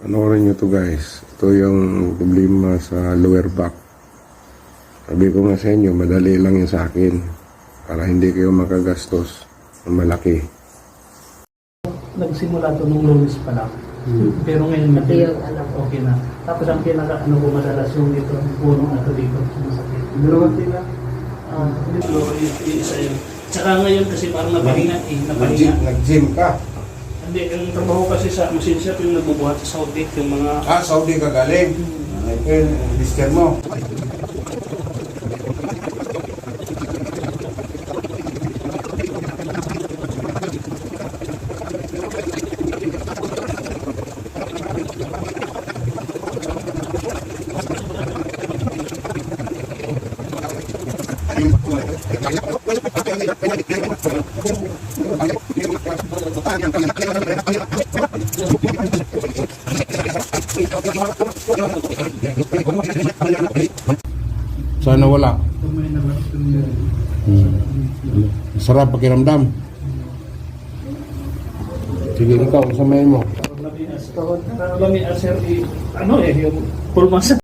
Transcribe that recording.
Panoorin nyo to guys. Ito yung problema sa lower back. Sabi ko nga sa inyo, madali lang yan sa akin. Para hindi kayo makagastos ng malaki. Nagsimula to nung Lunes pa lang. Pero ngayon medyo okay na. Tapos ang pinaka-ano ko madalas yung dito, punong na to dito. Masakit. Dalawang tila. Dito, isa yun. Tsaka ngayon kasi parang napahinga napahinga. Nag-gym ka? Hindi, yung trabaho kasi sa machine shop yung nagbubuhat sa Saudi, yung mga... Saudi ka galing. Mister mo. Sana wala. Sarap pakiramdam. Sige, ikaw, samayin mo. Ano yung pulmasa.